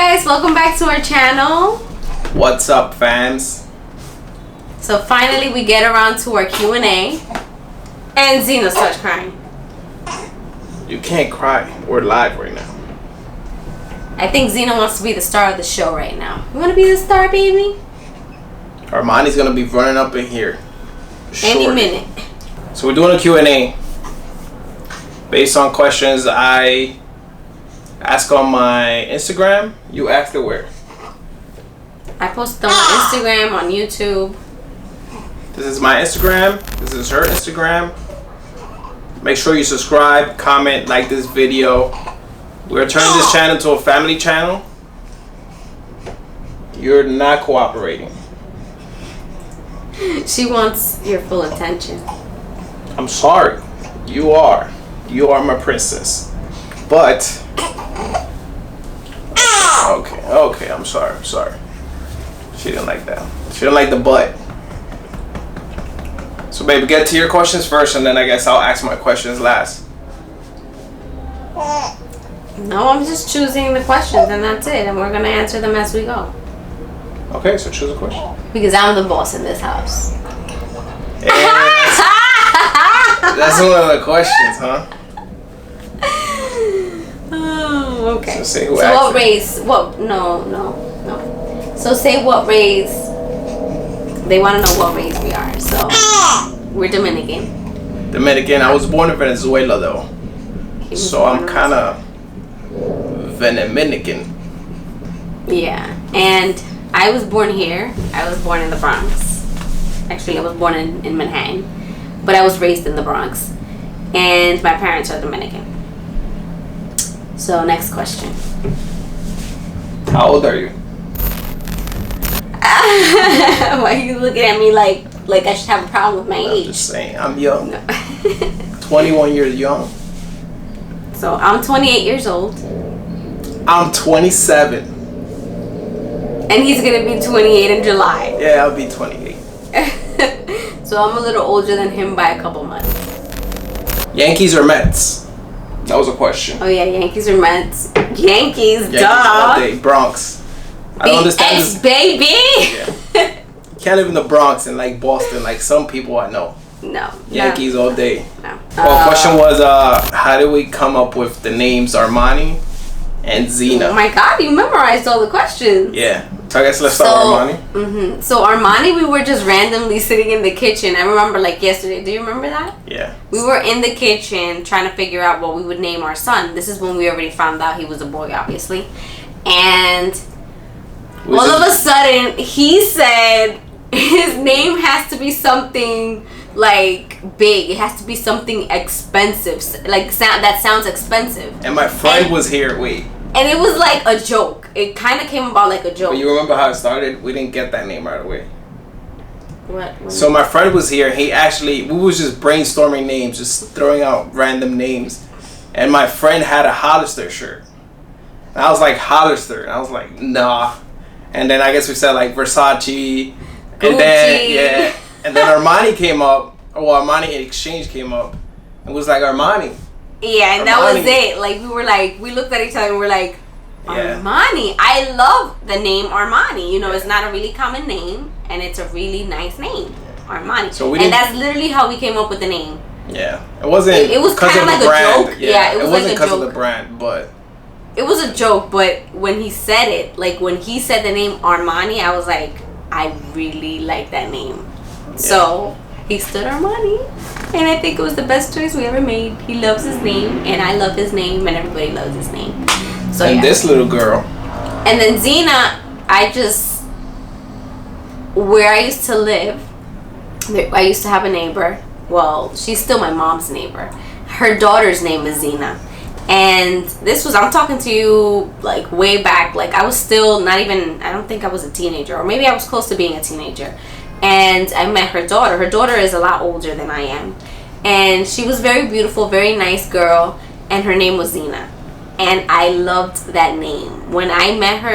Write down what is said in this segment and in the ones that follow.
guys, welcome back to our channel. What's up, fams? So finally we get around to our Q&A and Zena starts crying. You can't cry. We're live right now. I think Zena wants to be the star of the show right now. You want to be the star, baby? Armani's gonna be running up in here Any minute. So we're doing a Q&A based on questions I ask on my Instagram. You asked it where? I posted on my Instagram, on YouTube. This is my Instagram. This is her Instagram. Make sure you subscribe, comment, like this video. We're turning this channel into a family channel. You're not cooperating. She wants your full attention. I'm sorry. You are. You are my princess. But okay, I'm sorry. She didn't like that. She didn't like the butt. So baby, get to your questions first, and then I guess I'll ask my questions last. No, I'm just choosing the questions and that's it. And we're going to answer them as we go. Okay, so choose a question. Because I'm the boss in this house. That's one of the questions, huh? Oh, okay. So say who So asked what it. race? What? No. So say what race. They want to know what race we are. So we're Dominican. Dominican. I was born in Venezuela though, so I'm kind of Veneminican. Yeah, and I was born here. I was born in the Bronx. Actually, I was born in Manhattan, but I was raised in the Bronx, and my parents are Dominican. So next question. How old are you? Why are you looking at me like I should have a problem with my I'm age? just saying, I'm young. No. 21 years young. So I'm 28 years old. I'm 27. And he's gonna be 28 in July. Yeah, I'll be 28. So I'm a little older than him by a couple months. Yankees or Mets? That was a question. Oh yeah, Yankees or Mets? Yankees, Yankees all duh. day. Bronx. I don't understand BX, this. baby. Yeah. You can't live in the Bronx and like Boston like some people I know. No. Yankees all day. No. Well, question was, how did we come up with the names Armani and Zena? Oh my God, you memorized all the questions. Yeah. So I guess let's start with Armani. Mm-hmm. So Armani, we were just randomly sitting in the kitchen. I remember like yesterday. Do you remember that? Yeah. We were in the kitchen trying to figure out what we would name our son. This is when we already found out he was a boy, obviously. And all of a sudden, he said his name has to be something like big. It has to be something expensive, like that sounds expensive. And my friend was here. Wait. And it was like a joke. It kind of came about like a joke. But you remember how it started? We didn't get that name right away. What? So my friend was here. We was just brainstorming names, just throwing out random names. And my friend had a Hollister shirt. And I was like, Hollister. And I was like, nah. And then I guess we said like Versace. And then, and then Armani came up. Or Armani Exchange came up. And was like, Armani. Yeah, and Armani. that was it. Like, we looked at each other and we're like, Yeah. Armani. I love the name Armani. You know, it's not a really common name, and it's a really nice name, Armani. So and that's literally how we came up with the name. Yeah, it wasn't. It was kind of like a joke. Yeah, it was wasn't like a because joke. of the brand, but it was a joke. But when he said it, like when he said the name Armani, I was like, I really like that name. Yeah. So he stood Armani, and I think it was the best choice we ever made. He loves his name, and I love his name, and everybody loves his name. So and this little girl. And then Zena, where I used to live, I used to have a neighbor. Well, she's still my mom's neighbor. Her daughter's name is Zena. And I'm talking to you like way back. Like I was still not even, I don't think I was a teenager, or maybe I was close to being a teenager. And I met her daughter. Her daughter is a lot older than I am. And she was very beautiful, very nice girl. And her name was Zena. And I loved that name. When I met her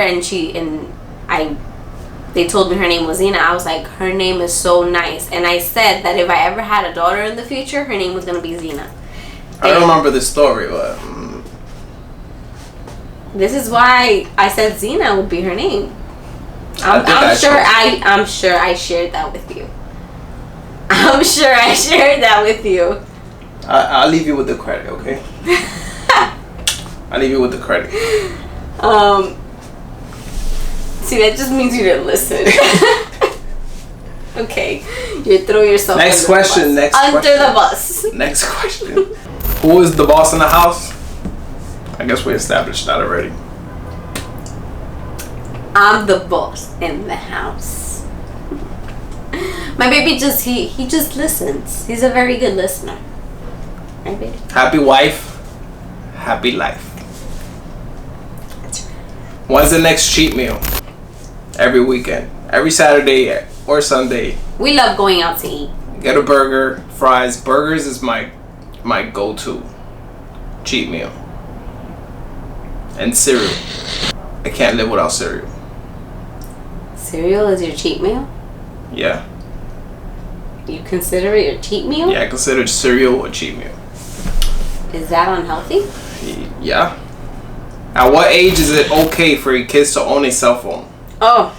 they told me her name was Zena, I was like, her name is so nice. And I said that if I ever had a daughter in the future, her name was going to be Zena. I don't remember the story, but This is why I said Xena would be her name. I'm sure I shared that with you. I'm sure I shared that with you. I'll leave you with the credit, okay? I'll leave you with the credit. See, that just means you didn't listen. Okay, you throw yourself Next question. the bus. Next question. Who is the boss in the house? I guess we established that already. I'm the boss in the house. My baby he just listens. He's a very good listener. Right, baby? Happy wife, happy life. When's the next cheat meal? Every weekend. Every Saturday or Sunday. We love going out to eat. Get a burger, fries. Burgers is my go-to cheat meal. And cereal. I can't live without cereal. Cereal is your cheat meal? Yeah. You consider it your cheat meal? Yeah, I consider cereal a cheat meal. Is that unhealthy? Yeah. At what age is it okay for your kids to own a cell phone? Oh.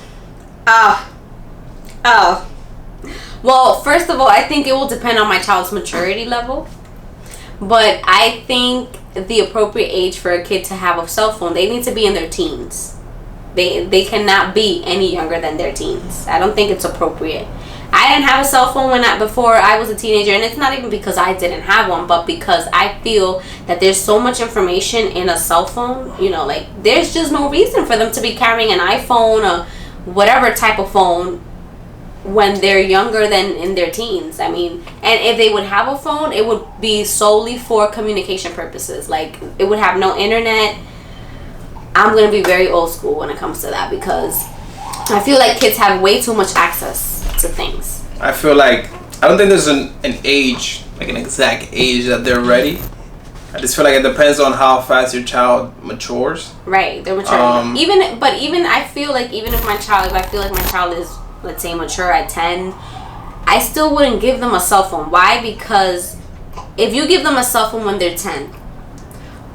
Well, first of all, I think it will depend on my child's maturity level. But I think the appropriate age for a kid to have a cell phone, they need to be in their teens. They cannot be any younger than their teens. I don't think it's appropriate. I didn't have a cell phone before I was a teenager, and it's not even because I didn't have one, but because I feel that there's so much information in a cell phone. Like there's just no reason for them to be carrying an iPhone or whatever type of phone when they're younger than in their teens. I mean, and if they would have a phone, it would be solely for communication purposes. Like it would have no internet. I'm gonna be very old school when it comes to that because I feel like kids have way too much access to things. I feel like I don't think there's an age, like an exact age that they're ready. I just feel like it depends on how fast your child matures. Right, they're maturing. Even I feel like even if I feel like my child is, let's say, mature at 10, I still wouldn't give them a cell phone. Why? Because if you give them a cell phone when they're 10,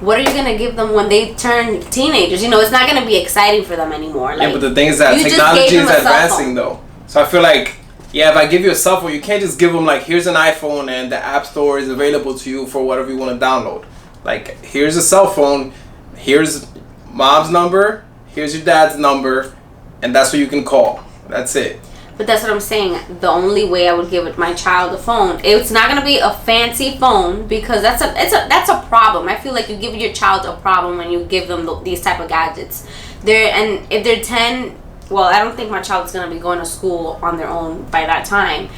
what are you going to give them when they turn teenagers? It's not going to be exciting for them anymore. Like, yeah, but the thing is that technology is advancing though. So I feel like, yeah, if I give you a cell phone, you can't just give them like, here's an iPhone and the app store is available to you for whatever you want to download. Like, here's a cell phone, here's mom's number, here's your dad's number, and that's what you can call. That's it. But that's what I'm saying. The only way I would give my child a phone, it's not gonna be a fancy phone because that's a problem. I feel like you give your child a problem when you give them these type of gadgets. And if they're 10, well, I don't think my child's gonna be going to school on their own by that time.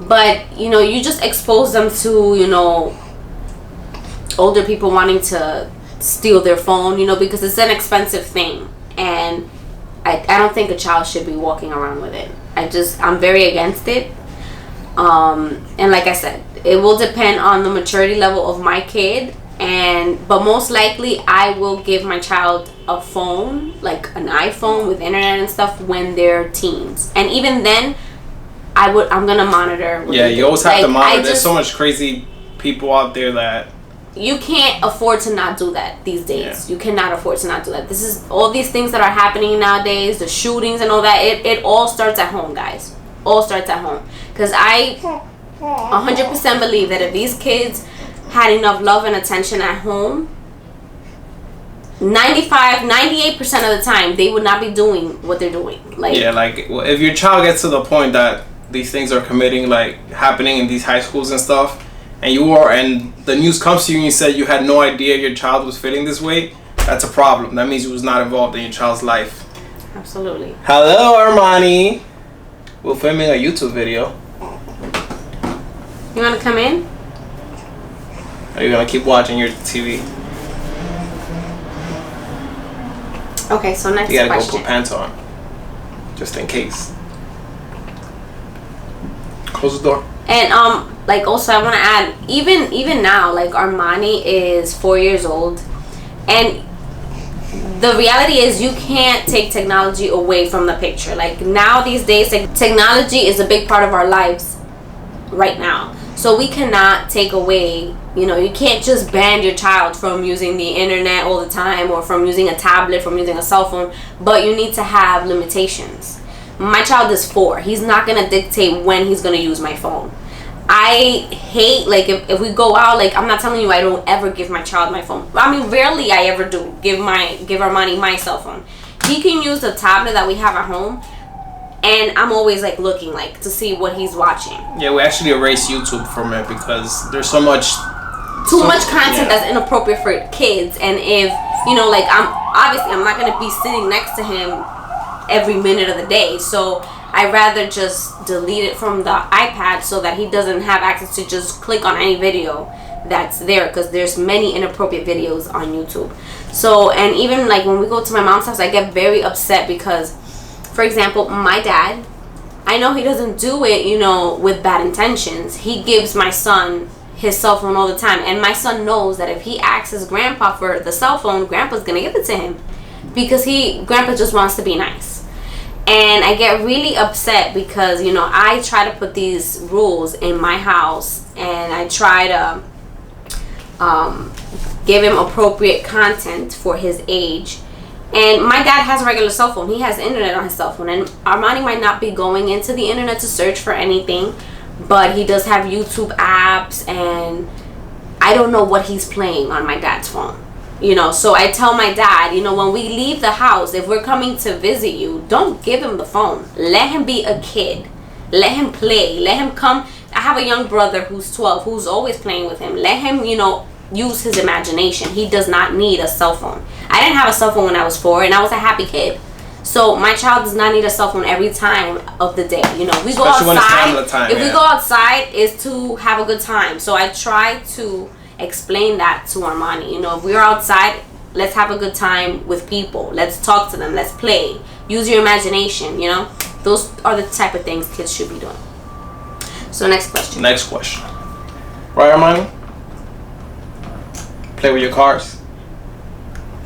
But you just expose them to older people wanting to steal their phone, because it's an expensive thing, and I don't think a child should be walking around with it. I'm very against it. And like I said, it will depend on the maturity level of my kid, but most likely I will give my child a phone, like an iPhone with internet and stuff, when they're teens. And even then, I'm gonna monitor. Yeah, you always have to monitor. There's so much crazy people out there that you can't afford to not do that these days. Yeah. You cannot afford to not do that. This is all these things that are happening nowadays, the shootings and all that. It all starts at home, guys. All starts at home. Because I 100% believe that if these kids had enough love and attention at home, 98% of the time they would not be doing what they're doing. If your child gets to the point that these things are happening in these high schools and stuff, and the news comes to you and you said you had no idea your child was feeling this way, that's a problem. That means you was not involved in your child's life. Absolutely. Hello, Armani. We're filming a YouTube video. You want to come in? Or are you going to keep watching your TV? Okay, so next question. You got to go put pants on. Just in case. Close the door. And also I want to add, even now, Armani is 4 years old, and the reality is you can't take technology away from the picture. Now these days, technology is a big part of our lives right now. So we cannot take away, you can't just ban your child from using the internet all the time, or from using a tablet, from using a cell phone, but you need to have limitations. My child is 4. He's not going to dictate when he's going to use my phone. I hate, like, if we go out, like, I'm not telling you I don't ever give my child my phone. I mean, rarely I ever do give Armani my cell phone. He can use the tablet that we have at home, and I'm always, like, looking, like, to see what he's watching. Yeah, we actually erased YouTube from it because there's so much content that's inappropriate for kids. And if, like, I'm not going to be sitting next to him every minute of the day. So I'd rather just delete it from the iPad so that he doesn't have access to just click on any video that's there, because there's many inappropriate videos on YouTube. So, and even like when we go to my mom's house, I get very upset because, for example, my dad, I know he doesn't do it, with bad intentions. He gives my son his cell phone all the time, and my son knows that if he asks his grandpa for the cell phone, grandpa's gonna give it to him, because grandpa just wants to be nice. And I get really upset because, I try to put these rules in my house, and I try to give him appropriate content for his age. And my dad has a regular cell phone. He has internet on his cell phone. And Armani might not be going into the internet to search for anything, but he does have YouTube apps, and I don't know what he's playing on my dad's phone. So I tell my dad, when we leave the house, if we're coming to visit you, don't give him the phone. Let him be a kid. Let him play. Let him come. I have a young brother who's 12, who's always playing with him. Let him, use his imagination. He does not need a cell phone. I didn't have a cell phone when I was 4, and I was a happy kid. So my child does not need a cell phone every time of the day. We go outside. If we go outside, it's to have a good time. So I try to explain that to Armani. If we're outside, let's have a good time with people. Let's talk to them. Let's play. Use your imagination. Those are the type of things kids should be doing. So next question. Right, Armani? Play with your cars.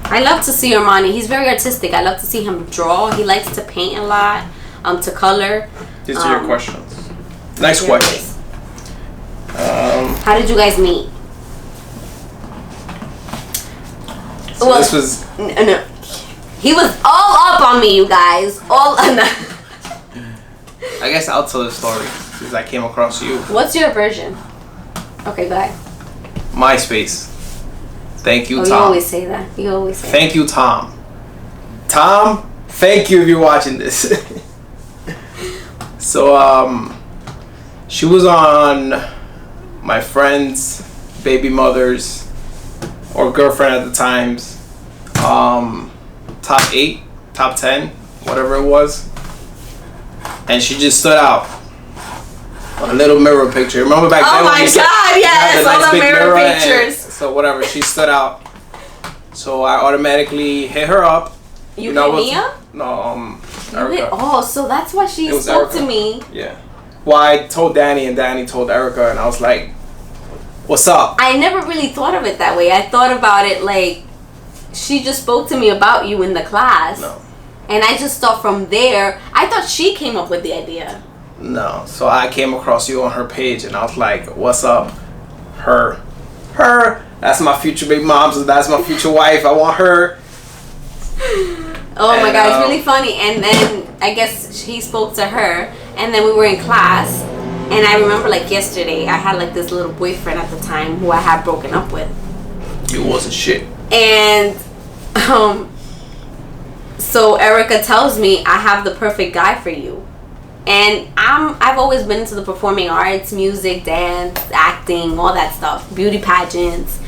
I love to see Armani. He's very artistic. I love to see him draw. He likes to paint a lot, to color. These are your questions. Next question. How did you guys meet? So this was... No. He was all up on me, you guys. I guess I'll tell the story since I came across you. What's your version? Okay, go ahead. MySpace. Thank you, Tom. You always say that. Thank you, Tom. Tom, thank you if you're watching this. So, she was on my friend's baby mother's or girlfriend at the time's top 8, top 10, whatever it was. And she just stood out on a little mirror picture. Remember back then? Oh my God, yes, all the mirror pictures. So whatever, she stood out. So I automatically hit her up. You hit me up? No, Erica. So that's why she spoke to me. Yeah. Well, I told Danny, and Danny told Erica, and I was like, what's up? I never really thought of it that way. I thought about it like she just spoke to me about you in the class. No. And I just thought from there, I thought she came up with the idea. No. So I came across you on her page, and I was like, what's up? Her. That's my future baby mom. So that's my future wife. I want her. Oh my God, it's really funny. And then I guess he spoke to her, and then we were in class, and I remember like yesterday, I had like this little boyfriend at the time who I had broken up with. You wasn't shit. And so Erica tells me, I have the perfect guy for you. And I've always been into the performing arts, music, dance, acting, all that stuff, beauty pageants,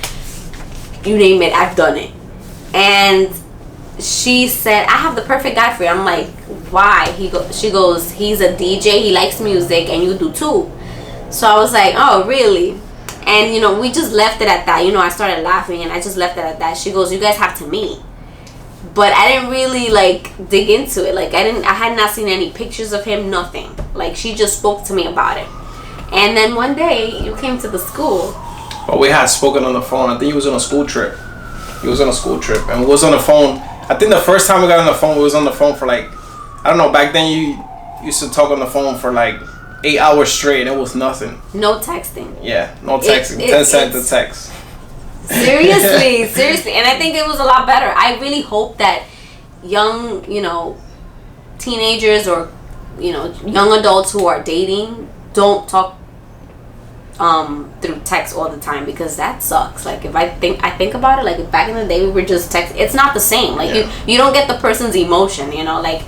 you name it, I've done it. And she said, I have the perfect guy for you. I'm like, why? She goes, he's a DJ, he likes music, and you do too. So I was like, oh, really? And we just left it at that. I started laughing, and I just left it at that. She goes, you guys have to meet. But I didn't really like dig into it. Like I had not seen any pictures of him, nothing. Like she just spoke to me about it. And then one day you came to the school. Well, we had spoken on the phone. I think he was on a school trip. And we was on the phone. I think the first time we got on the phone, we was on the phone for like, I don't know, back then you used to talk on the phone for like 8 hours straight and it was nothing. No texting. Yeah, no texting. 10 cents a text. Seriously. And I think it was a lot better. I really hope that young, teenagers or, young adults who are dating don't talk through text all the time, because that sucks. Like, if I think about it, like, if back in the day we were just text, it's not the same. Like, you don't get the person's emotion, like.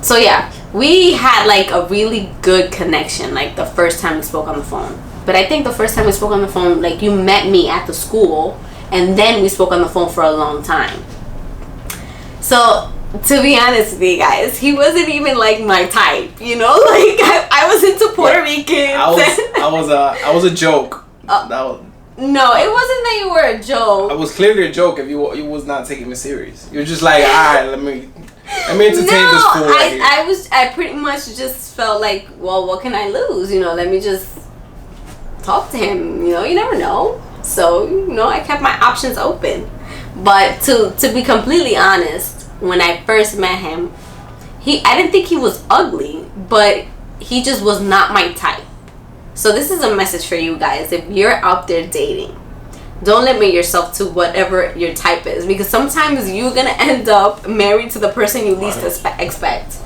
So yeah, we had like a really good connection like the first time we spoke on the phone. But I think the first time we spoke on the phone, like, you met me at the school and then we spoke on the phone for a long time. So to be honest with you guys, he wasn't even like my type, like I was into Puerto Ricans. I was a joke. No, it wasn't that you were a joke. I was clearly a joke if you was not taking me serious. You're just like, alright, let me entertain this fool right here. I pretty much just felt like, well, what can I lose? Let me just talk to him. You never know. So, I kept my options open. But to be completely honest, when I first met him, I didn't think he was ugly, but he just was not my type. So this is a message for you guys. If you're out there dating, don't limit yourself to whatever your type is, because sometimes you're gonna end up married to the person you least expect.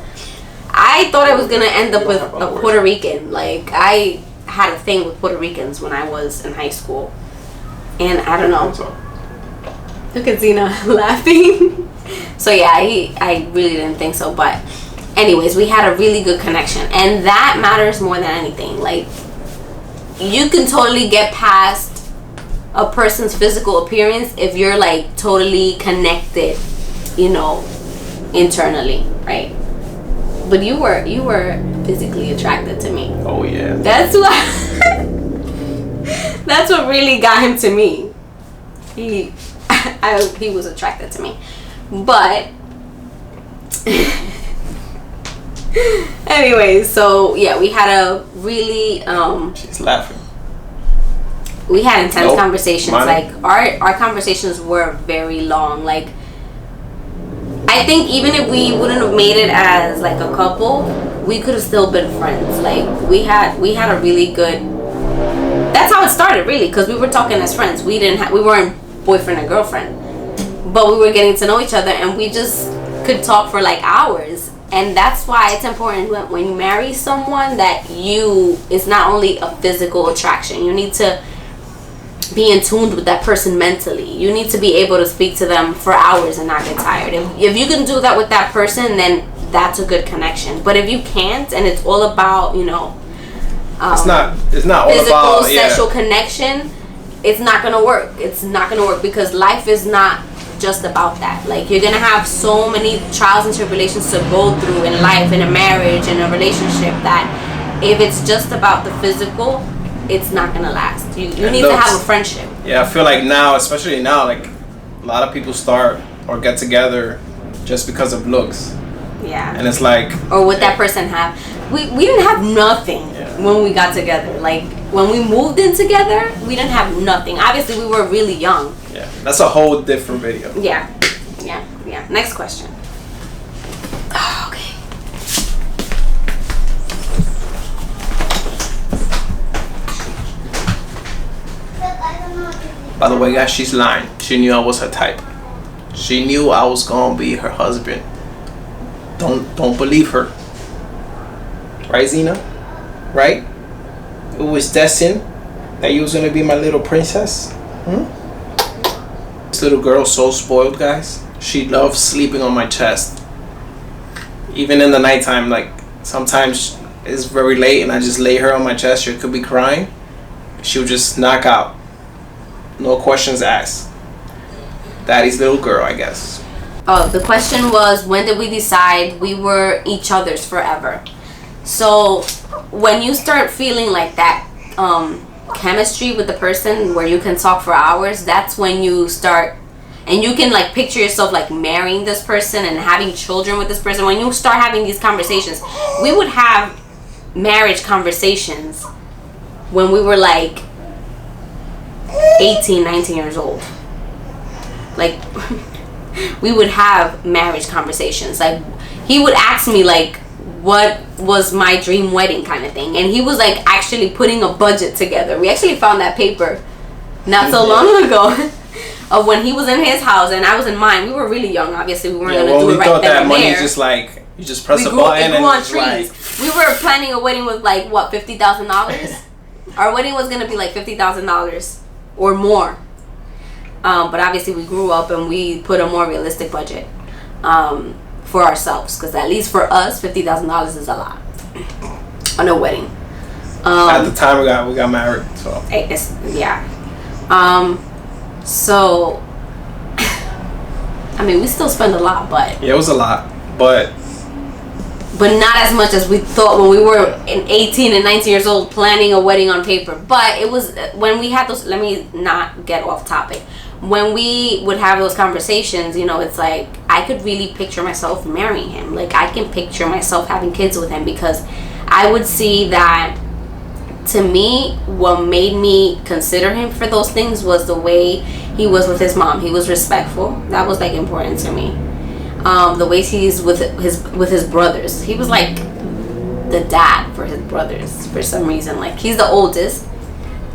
I thought I was gonna end up with a Puerto Rican. Like, I had a thing with Puerto Ricans when I was in high school, and I don't know. Look at Zena laughing. So yeah, I really didn't think so, but anyways, we had a really good connection, and that matters more than anything. Like, you can totally get past a person's physical appearance if you're like totally connected, internally, right? But you were physically attracted to me. Oh yeah. That's what really got him to me. He was attracted to me. But anyway, so yeah, we had a really she's laughing. We had intense conversations. Like, our conversations were very long. Like, I think even if we wouldn't have made it as like a couple, we could have still been friends. Like, we had a really good. That's how it started, really, because we were talking as friends. We weren't boyfriend and girlfriend, but we were getting to know each other, and we just could talk for like hours. And that's why it's important when you marry someone that it's not only a physical attraction. You need to be in tune with that person mentally. You need to be able to speak to them for hours and not get tired. If you can do that with that person, then that's a good connection. But if you can't, and it's all about it's not all physical, about sexual connection, it's not gonna work. It's not gonna work, because life is not just about that. Like, you're gonna have so many trials and tribulations to go through in life, in a marriage, in a relationship, that if it's just about the physical, it's not gonna last. You need to have a friendship. Yeah, I feel like now, especially now, like, a lot of people start or get together just because of looks. Yeah. And it's like, or what that person have. We didn't have nothing when we got together. Like, when we moved in together, we didn't have nothing. Obviously, we were really young. Yeah, that's a whole different video. Yeah. Next question. Oh, okay. By the way, guys, she's lying. She knew I was her type. She knew I was gonna be her husband. Don't believe her. Right, Zena? Right? It was destined that you was gonna be my little princess. This little girl's so spoiled, guys. She loves sleeping on my chest. Even in the nighttime, like, sometimes it's very late and I just lay her on my chest. She could be crying. She'll just knock out. No questions asked. Daddy's little girl, I guess. Oh, the question was, when did we decide we were each other's forever? So when you start feeling like that chemistry with the person where you can talk for hours, that's when you start, and you can like picture yourself like marrying this person and having children with this person. When you start having these conversations, we would have marriage conversations when we were like 18, 19 years old. Like, we would have marriage conversations. Like, he would ask me like, what was my dream wedding kind of thing. And he was like actually putting a budget together. We actually found that paper not so long ago of when he was in his house and I was in mine. We were really young, obviously. We weren't gonna do it right then and there. Money just like you just press a button and on trees. Like... We were planning a wedding with like what, $50,000. Our wedding was gonna be like $50,000 or more. But obviously we grew up and we put a more realistic budget for ourselves, because at least for us, $50,000 is a lot on a wedding. At the time we got married, so yeah. So I mean, we still spend a lot, but yeah, it was a lot, but not as much as we thought when we were 18 and 19 years old planning a wedding on paper. But it was when we had those. Let me not get off topic. When we would have those conversations, you know, it's like I could really picture myself marrying him. Like I can picture myself having kids with him, because I would see that. To me, what made me consider him for those things was the way he was with his mom. He was respectful. That was like important to me. The way he's with his brothers. He was like the dad for his brothers for some reason. Like he's the oldest,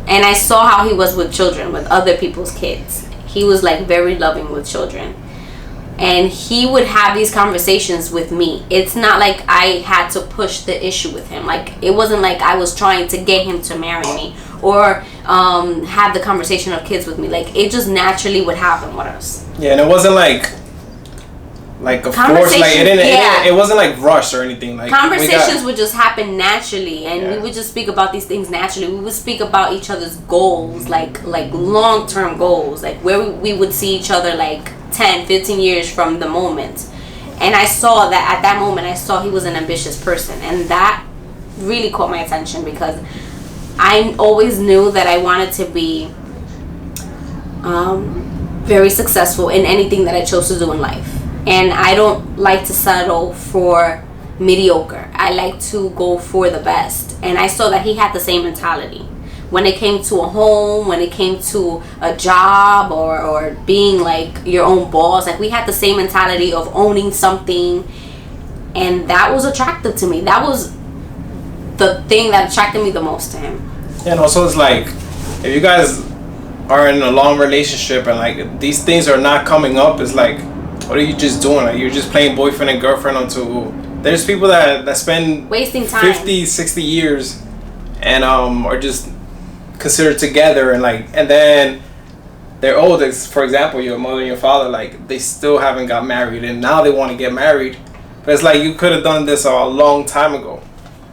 and I saw how he was with children, with other people's kids. He was like very loving with children. And he would have these conversations with me. It's not like I had to push the issue with him. Like it wasn't like I was trying to get him to marry me or have the conversation of kids with me. Like it just naturally would happen with us. Yeah, and it wasn't like a force. Like it wasn't like rushed or anything. Like conversations would just happen naturally, and we would just speak about these things naturally. We would speak about each other's goals, like long-term goals, like where we would see each other like 10, 15 years from the moment. And I saw that at that moment, I saw he was an ambitious person, and that really caught my attention, because I always knew that I wanted to be very successful in anything that I chose to do in life. And I don't like to settle for mediocre. I like to go for the best. And I saw that he had the same mentality. When it came to a home, when it came to a job, or being like your own boss, like we had the same mentality of owning something. And that was attractive to me. That was the thing that attracted me the most to him. Yeah, and also it's like, if you guys are in a long relationship and like these things are not coming up, it's like, what are you just doing? Like you're just playing boyfriend and girlfriend until there's people that spend wasting time 50, 60 years and are just considered together, and then they're old. For example, your mother and your father, like they still haven't got married and now they want to get married. But it's like you could have done this a long time ago.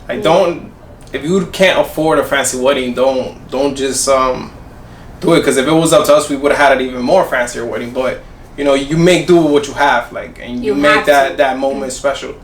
Like don't, if you can't afford a fancy wedding, don't just do it, because if it was up to us, we would have had an even more fancier wedding. But you know, you make do with what you have, like, and you make that moment special.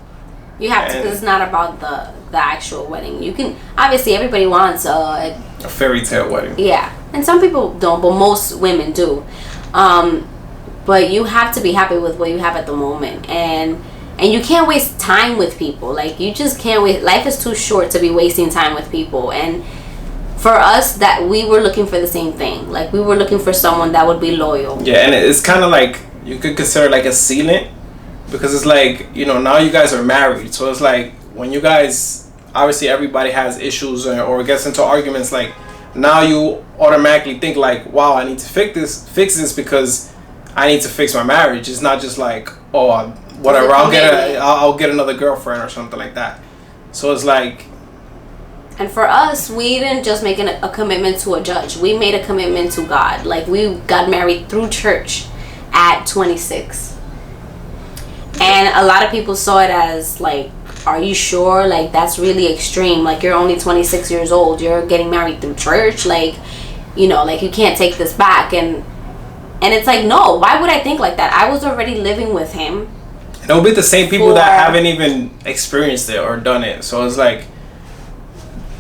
You have to, because it's not about the actual wedding. You can, obviously everybody wants a fairy tale wedding. Yeah, and some people don't, but most women do. But you have to be happy with what you have at the moment, and you can't waste time with people. Like you just can't waste. Life is too short to be wasting time with people. And for us, that we were looking for the same thing. Like we were looking for someone that would be loyal. Yeah, and it's kind of like you could consider like a sealant, because it's like, you know, now you guys are married, so it's like when you guys, obviously everybody has issues or gets into arguments, like now you automatically think like, wow, I need to fix this because I need to fix my marriage. It's not just like, oh, whatever, I'll get another girlfriend or something like that. So it's like, and for us, we didn't just make a commitment to a judge. We made a commitment to God. Like we got married through church at 26. And a lot of people saw it as like, are you sure? Like that's really extreme. Like you're only 26 years old. You're getting married through church. Like, you know, like you can't take this back. And it's like, no, why would I think like that? I was already living with him. And it'll be the same people that haven't even experienced it or done it. So it's like,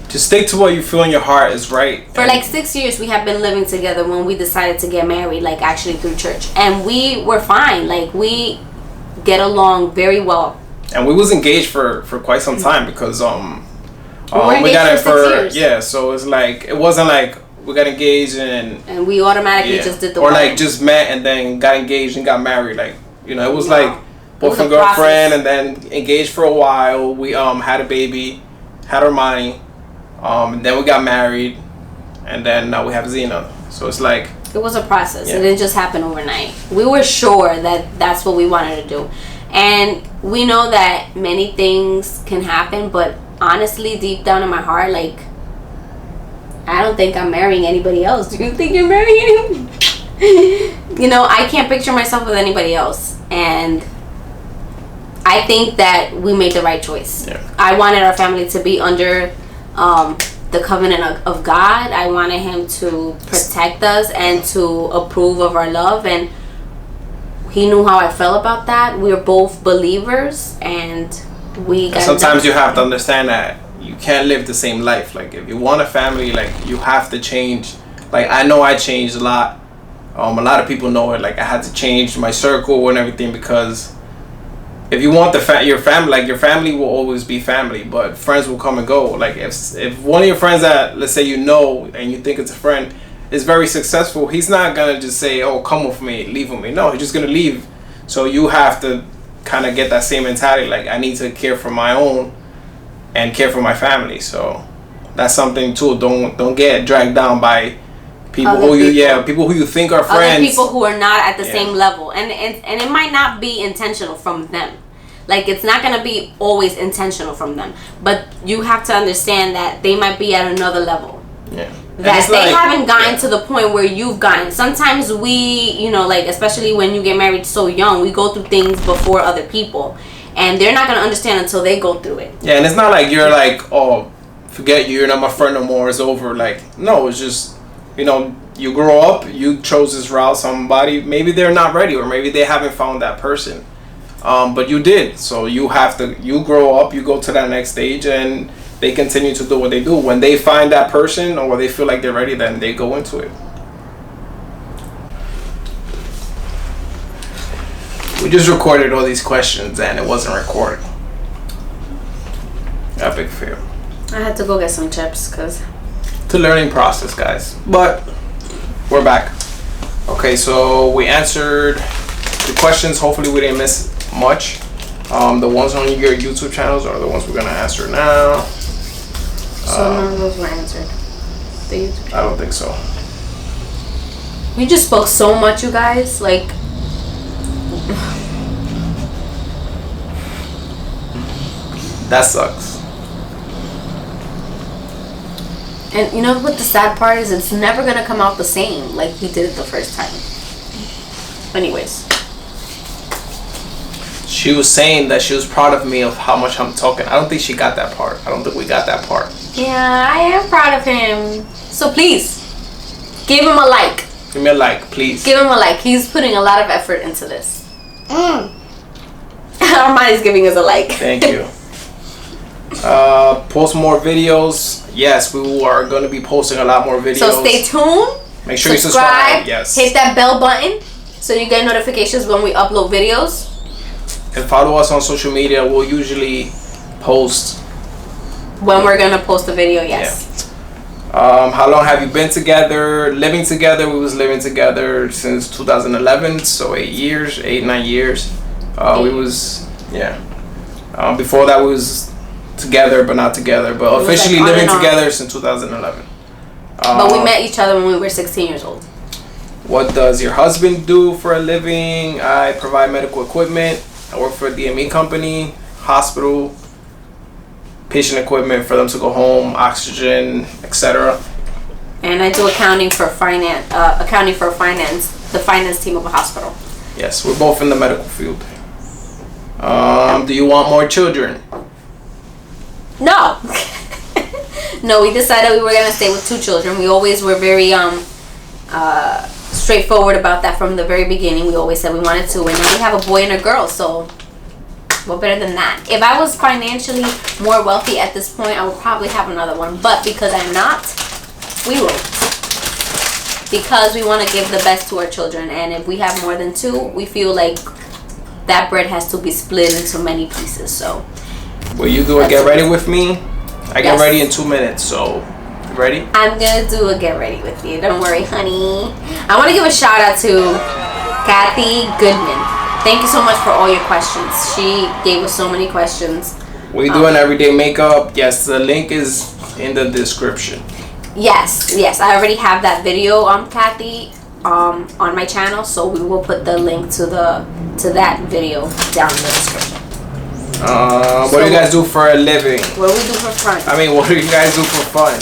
just stick to what you feel in your heart is right. For like 6 years, we have been living together when we decided to get married, like actually through church. And we were fine. Like we get along very well. And we was engaged for quite some time, because we got it for 6 years. Yeah, so it's like, it wasn't like we got engaged and we automatically just did the or wedding. like just met and then got engaged and got married. Like, you know, it was like boyfriend, girlfriend, and then engaged for a while. We had a baby, had our money, and then we got married, and then now we have Zena. So it's like, it was a process. It didn't just happen overnight. We were sure that that's what we wanted to do, and we know that many things can happen, but honestly, deep down in my heart, like, I don't think I'm marrying anybody else. Do you think you're marrying anyone? You know, I can't picture myself with anybody else, and I think that we made the right choice. I wanted our family to be under the covenant of God. I wanted him to protect us and to approve of our love, and he knew how I felt about that. We're both believers, and sometimes you have to understand that you can't live the same life. Like, if you want a family, like, you have to change. Like, I know I changed a lot. A lot of people know it. Like, I had to change my circle and everything, because if you want your family, like, your family will always be family, but friends will come and go. Like, if one of your friends that, let's say, you know, and you think it's a friend, is very successful, he's not gonna just say, oh, come with me, leave with me. No, he's just gonna leave. So you have to kind of get that same mentality. Like, I need to care for my own and care for my family. So that's something too. Don't get dragged down by people who you think are friends. Other people who are not at the same level, and it might not be intentional from them. Like, it's not gonna be always intentional from them, but you have to understand that they might be at another level. Yeah. That they haven't gotten to the point where you've gotten. Sometimes we, you know, like, especially when you get married so young, we go through things before other people, and they're not gonna understand until they go through it. Yeah, and it's not like you're like, oh, forget you, you're not my friend no more, it's over. Like, no, it's just, you know, you grow up, you chose this route. Somebody, maybe they're not ready, or maybe they haven't found that person, but you did. So you grow up, you go to that next stage, and they continue to do what they do. When they find that person, or they feel like they're ready, then they go into it. We just recorded all these questions and it wasn't recorded. Epic fail. I had to go get some chips because it's a learning process, guys. But we're back. Okay, so we answered the questions. Hopefully we didn't miss much. The ones on your YouTube channels are the ones we're gonna answer now. So none of those were answered. The YouTube channel. I don't think so. We just spoke so much, you guys. Like, that sucks. And you know what the sad part is? It's never gonna come out the same like we did it the first time. Anyways. She was saying that she was proud of me of how much I'm talking. I don't think she got that part. I don't think we got that part. Yeah, I am proud of him. So please, give him a like. Give me a like, please. Give him a like. He's putting a lot of effort into this. Armani's giving us a like. Thank you. Post more videos. Yes, we are going to be posting a lot more videos. So stay tuned. Make sure you subscribe. Yes. Hit that bell button so you get notifications when we upload videos. And follow us on social media. We'll usually post when we're gonna post a video. Yes. Yeah. How long have you been together? Living together. We was living together since 2011, so 9 years. We was before that we was together but not together, but officially like living together since 2011. But we met each other when we were 16 years old. What does your husband do for a living? I provide medical equipment. I work for a DME company, hospital, patient equipment for them to go home, oxygen, etc. And I do accounting for finance, the finance team of a hospital. Yes, we're both in the medical field. Do you want more children? No. No, we decided we were going to stay with 2 children. We always were very straightforward about that from the very beginning. We always said we wanted 2, and now we have a boy and a girl, so what better than that? If I was financially more wealthy at this point, I would probably have another one, but because I'm not, we won't. Because we want to give the best to our children, and if we have more than 2, we feel like that bread has to be split into many pieces. So will you do a get ready with me? I get ready in 2 minutes, so ready? I'm gonna do a get ready with you. Don't worry, honey. I want to give a shout out to Kathy Goodman. She is a Thank you so much for all your questions. She gave us so many questions. We do an everyday makeup. Yes, the link is in the description. Yes. I already have that video, Kathy, on my channel, so we will put the link to that video down in the description. What do you guys do for a living? What do we do for fun? I mean, what do you guys do for fun?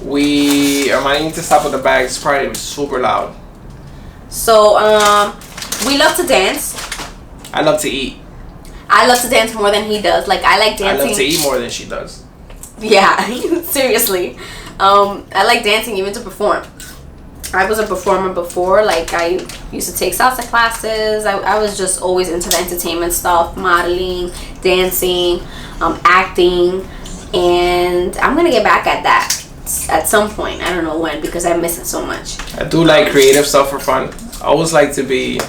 I need to stop with the bag. It's probably super loud. So, we love to dance. I love to eat. I love to dance more than he does. Like, I like dancing. I love to eat more than she does. Yeah, seriously. I like dancing even to perform. I was a performer before. Like, I used to take salsa classes. I was just always into the entertainment stuff, modeling, dancing, acting, and I'm gonna get back at that at some point. I don't know when, because I miss it so much. I do like creative stuff for fun. I always like to be,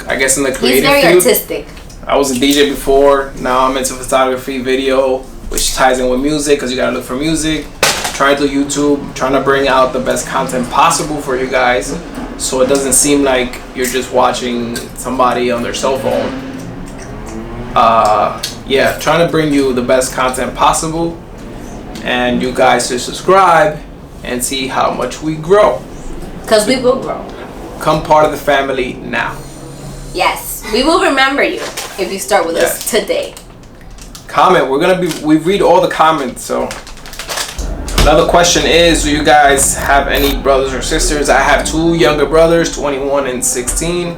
I guess, in the creative field. He's very artistic. I was a DJ before. Now I'm into photography, video, which ties in with music, because you gotta look for music. Trying to do YouTube, trying to bring out the best content possible for you guys, so it doesn't seem like you're just watching somebody on their cell phone. Yeah, trying to bring you the best content possible, and you guys should subscribe and see how much we grow. Because we will grow. Come part of the family now. Yes, we will remember you if you start with us today. Comment. We read all the comments. So another question is, do you guys have any brothers or sisters? I have 2 younger brothers, 21 and 16.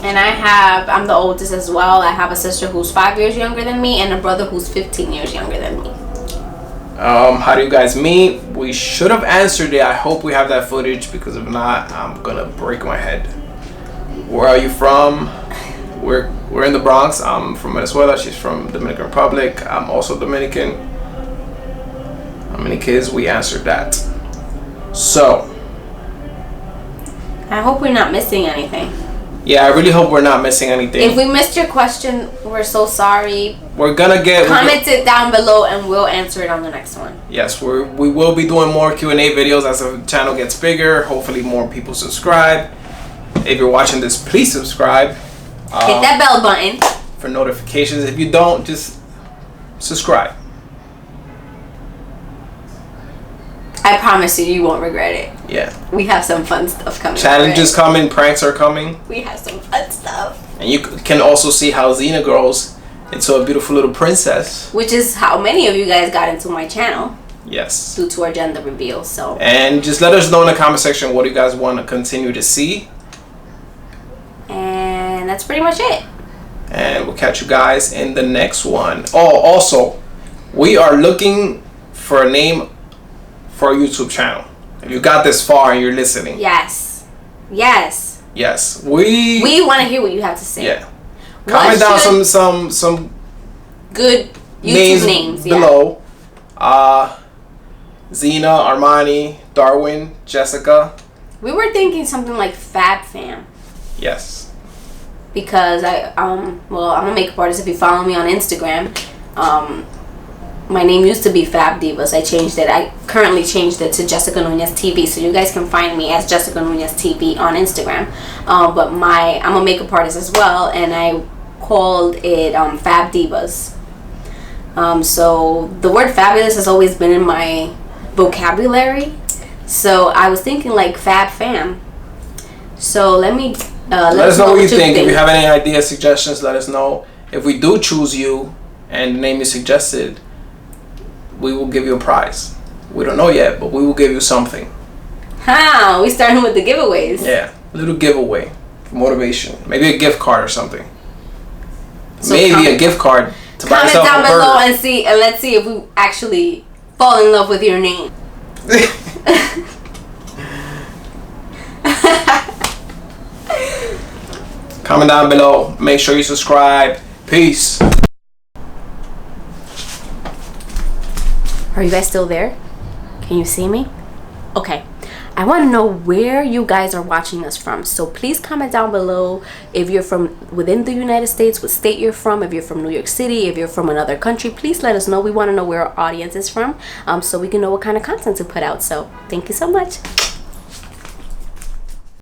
And I'm the oldest as well. I have a sister who's 5 years younger than me and a brother who's 15 years younger than me. How do you guys meet? We should have answered it. I hope we have that footage, because if not, I'm gonna break my head. Where are you from? We're in the Bronx. I'm from Venezuela. She's from Dominican Republic. I'm also Dominican. How many kids? We answered that. So I hope we're not missing anything. Yeah, I really hope we're not missing anything. If we missed your question, we're so sorry. We're gonna comment it down below and we'll answer it on the next one. Yes, we will be doing more Q&A videos as the channel gets bigger. Hopefully more people subscribe. If you're watching this, please subscribe. Hit that bell button for notifications. If you don't, just subscribe. I promise you won't regret it. Yeah. We have some fun stuff coming. Challenges coming, pranks are coming. We have some fun stuff. And you can also see how Xena grows into a beautiful little princess. Which is how many of you guys got into my channel. Yes. Due to our gender reveal, so. And just let us know in the comment section what you guys want to continue to see. And that's pretty much it. And we'll catch you guys in the next one. Oh, also, we are looking for a name for our YouTube channel. If you got this far and you're listening. Yes. Yes. Yes. We want to hear what you have to say. Yeah. Comment down some good YouTube names below. Xena, Armani, Darwin, Jessica. We were thinking something like Fab Fam. Yes. Because I'm a makeup artist. If you follow me on Instagram, my name used to be Fab Divas. I changed it. I currently changed it to Jessica Nunez TV, so you guys can find me as Jessica Nunez TV on Instagram. But I'm a makeup artist as well, and I called it Fab Divas. So the word fabulous has always been in my vocabulary. So I was thinking like Fab Fam. So let us know what you think. If you have any ideas, suggestions, let us know. If we do choose you and the name you suggested, we will give you a prize. We don't know yet, but we will give you something. We starting with the giveaways. Yeah, a little giveaway for motivation. Maybe a gift card or something. So maybe a gift card to buy yourself a burger. Comment down below and let's see if we actually fall in love with your name. Comment down below. Make sure you subscribe. Peace. Are you guys still there? Can you see me? Okay. I want to know where you guys are watching us from. So please comment down below if you're from within the United States, what state you're from, if you're from New York City, if you're from another country. Please let us know. We want to know where our audience is from, so we can know what kind of content to put out. So thank you so much.